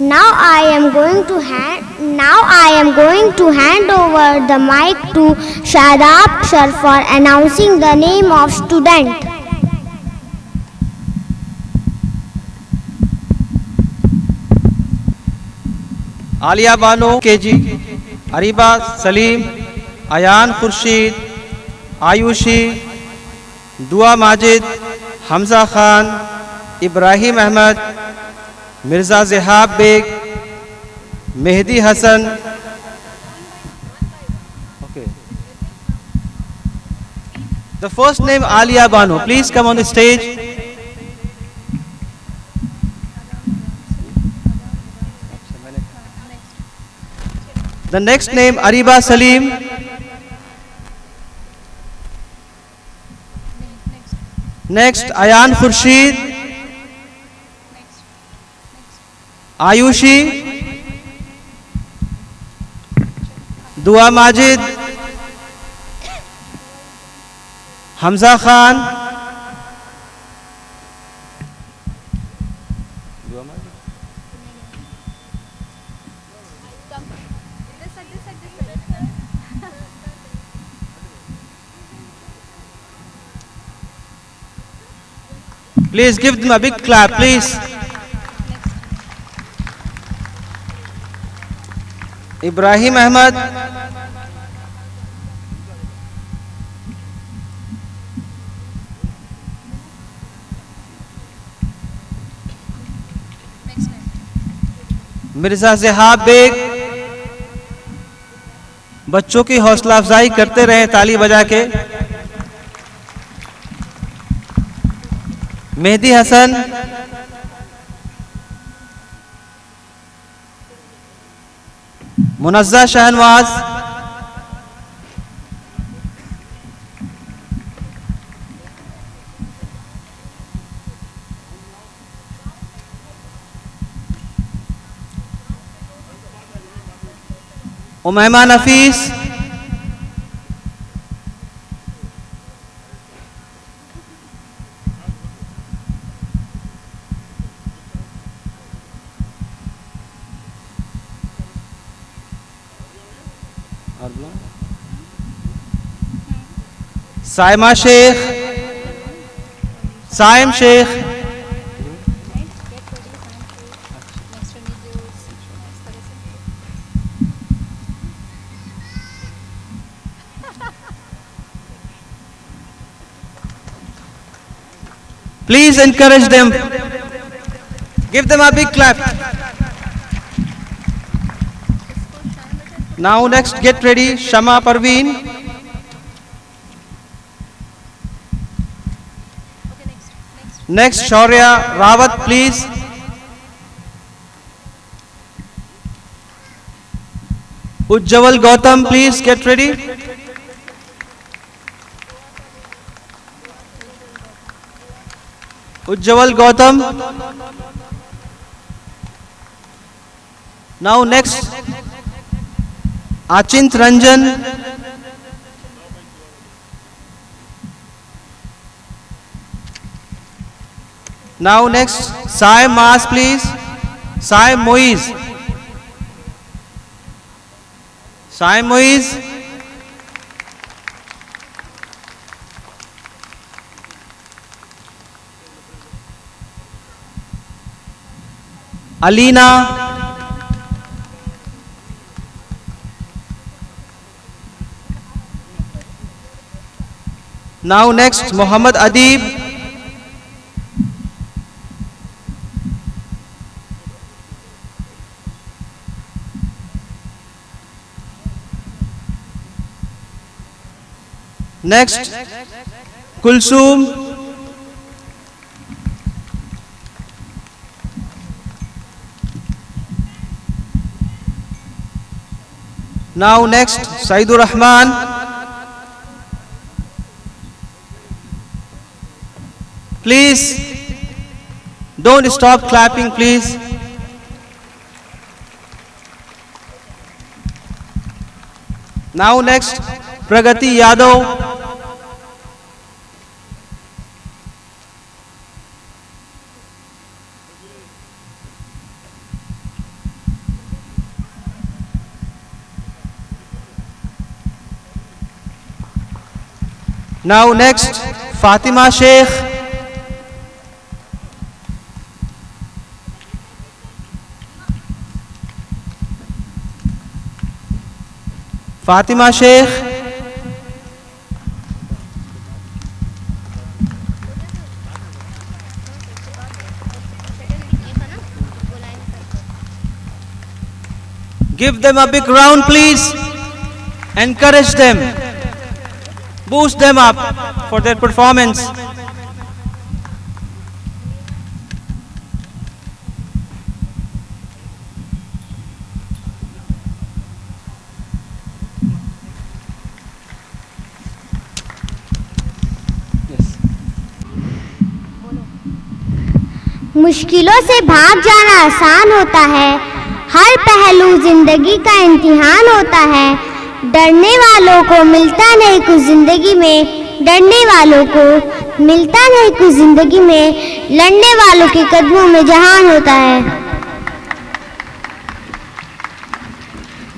Now I am going to hand over the mic to Shadab sir for announcing the name of student. Aliya Bano KG, Areeba Salim, Ayaan Khurshid, Ayushi, Dua Majid, Hamza Khan, Ibrahim Ahmed, Mirza Zihab Baig, Mehdi Hasan. Okay. The first name Alia Banu. Please come on the stage. The next name Ariba Salim. Next Ayan Khurshid. Ayushi. Dua Majid. Hamza Khan. Please give them a big clap, please. Ibrahim Ahmad. Mirza Zihab Baig. बच्चों की हौसला अफजाई करते रहे ताली बजा के. मेहदी हसन. मुनज़्ज़ा शहनवाज. उमैमा नफीस. Saima Sheikh. Saim Sheikh. Please encourage them. Give them a big clap. Now next get ready Shama Parveen. Next Shaurya Rawat, please. Ujjwal Gautam, please get ready. Ujjwal Gautam. Now next Achint Ranjan. Now next Sai Mas, please. Sai Moiz. Sai Moiz. Alina. Now next Muhammad Adib. Next Kulsum. Now next Saidur Rahman. Please don't stop clapping, please. Now next Pragati Yadav. Now next, Fatima Sheikh. Fatima Sheikh. Give them a big round, please. Encourage them. Boost them up for their performance. मुश्किलों से भाग जाना आसान होता है। हर पहलू जिंदगी का इम्तिहान होता है। डरने वालों को मिलता नहीं कुछ जिंदगी में, डरने वालों को मिलता नहीं कुछ जिंदगी में, लड़ने वालों के कदमों में जहान होता है।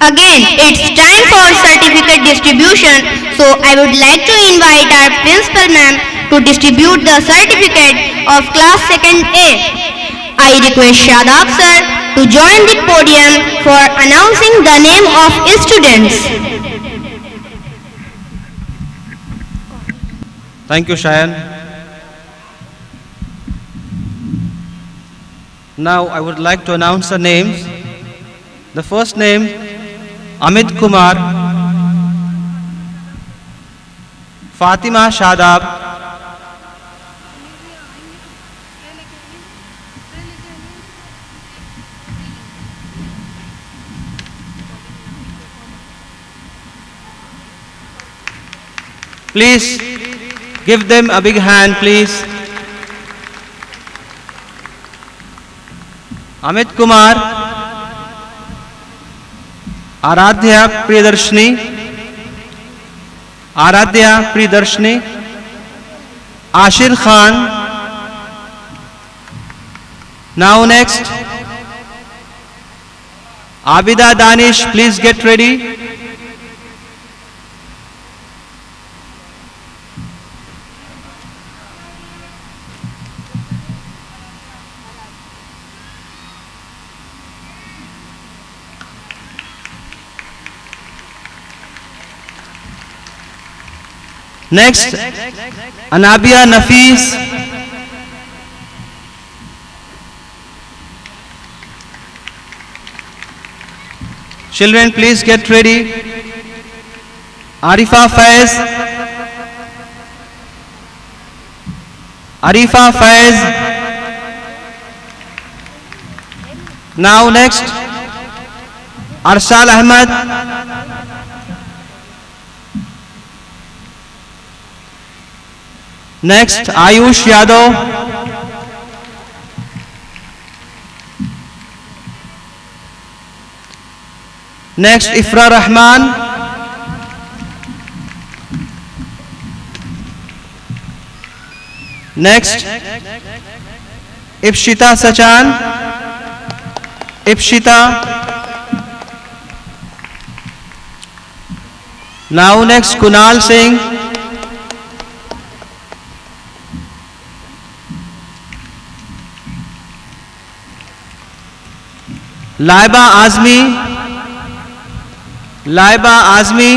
Again, it's time for certificate distribution. So I would like to invite our principal ma'am to distribute the certificate of class 2nd A. I request Shadab sir to join the podium for announcing the name of students. Thank you, Shayan. Now I would like to announce the names. The first name, Amit Kumar, Fatima Shadab, please give them a big hand, please. Amit Kumar, Aaradhya Priyadarshini, Aaradhya Priyadarshini, Ashir Khan. Now next, Abida Danish, please get ready. Next, Anabia Nafis. Children, please get ready. Arifa Faiz. Arifa Faiz. Now next, Arshal Ahmed. Next, Ayush Yadav. Next, Ifra Rahman. Next, Ipshita Sachan. Ipshita. Now next, Kunal Singh. Laiba Azmi. Laiba Azmi.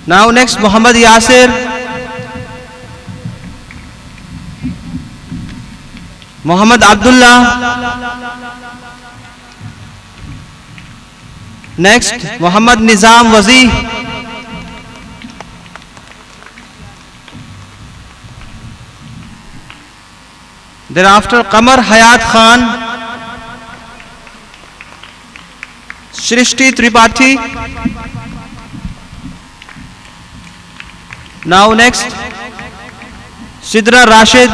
Now next, Muhammad Yasir. Muhammad Abdullah. Next, Muhammad Nizam Wazi. Thereafter, Qamar Hayat Khan, Shrishti Tripathi. Now next, Sidra Rashid.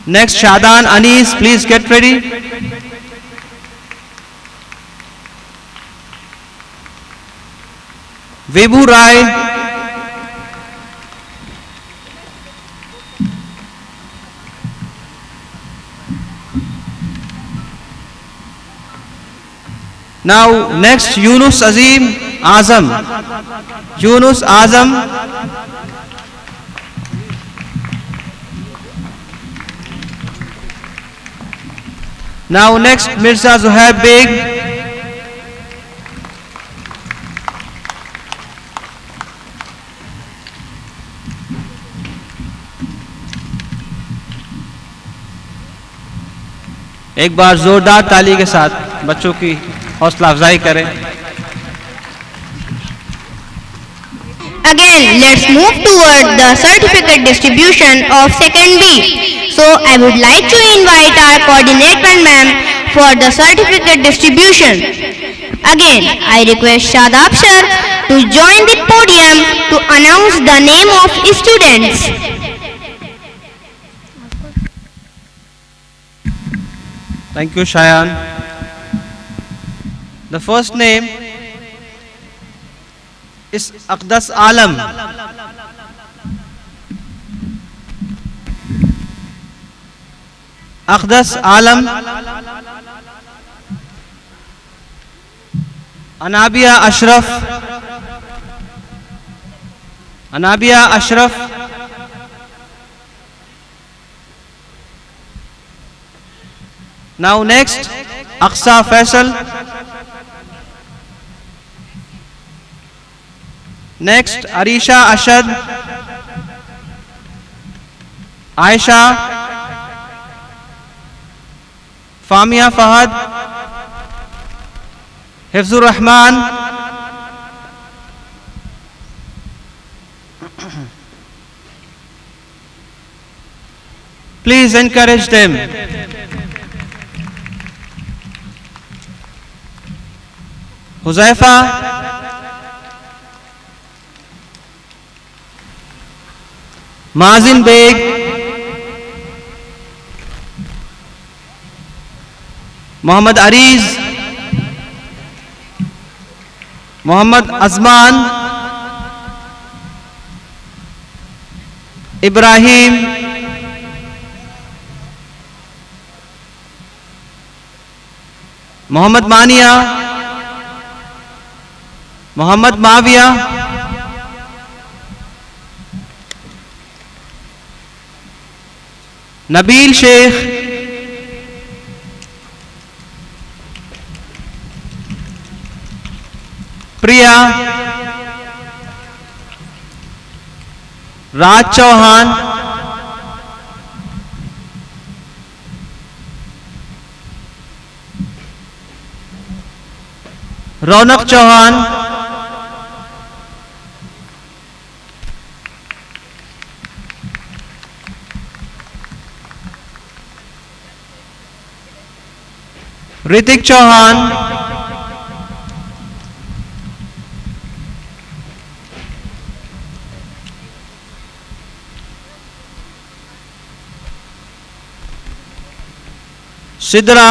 Next, Shadan Anis, please get ready. Vibhu Rai. Now next Yunus Azam. Yunus Azam. Now next Mirza Zuhaib Beg. एक बार जोरदार ताली के साथ बच्चों की हौसला अफजाई करें. Again, let's move toward the certificate distribution of second B. So, I would like to invite our coordinator ma'am for the certificate distribution. Again, I request Shadab sir to join the podium to announce the name of students. Thank you, Shayan. The first name is Aqdas Alam. Aqdas Alam. Anabia Ashraf. Anabia Ashraf. Now next, Aqsa Faisal. Next, Arisha Ashad. Aisha. Famia Fahad. Hifzur Rahman. Please encourage them. Huzaifa. Mazin Beg. Muhammad Ariz. Muhammad Azman. Ibrahim. Muhammad Mania. Muhammad Mavia. Nabil Sheikh. Priya. Raj Chauhan. Raunak Chauhan. Ritik Chauhan. Sidra.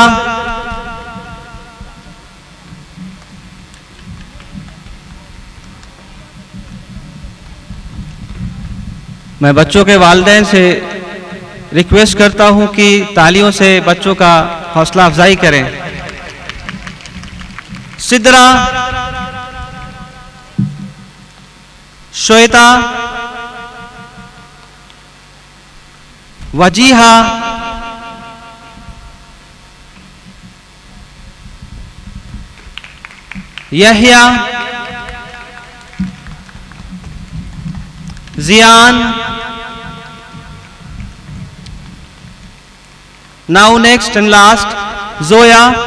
मैं बच्चों के वालिदैन से request करता हूं कि तालियों से बच्चों का हौसला अफजाई करें. सिद्रा. श्वेता. वजीहा. यहिया. जियान. Now next and last, Zoya.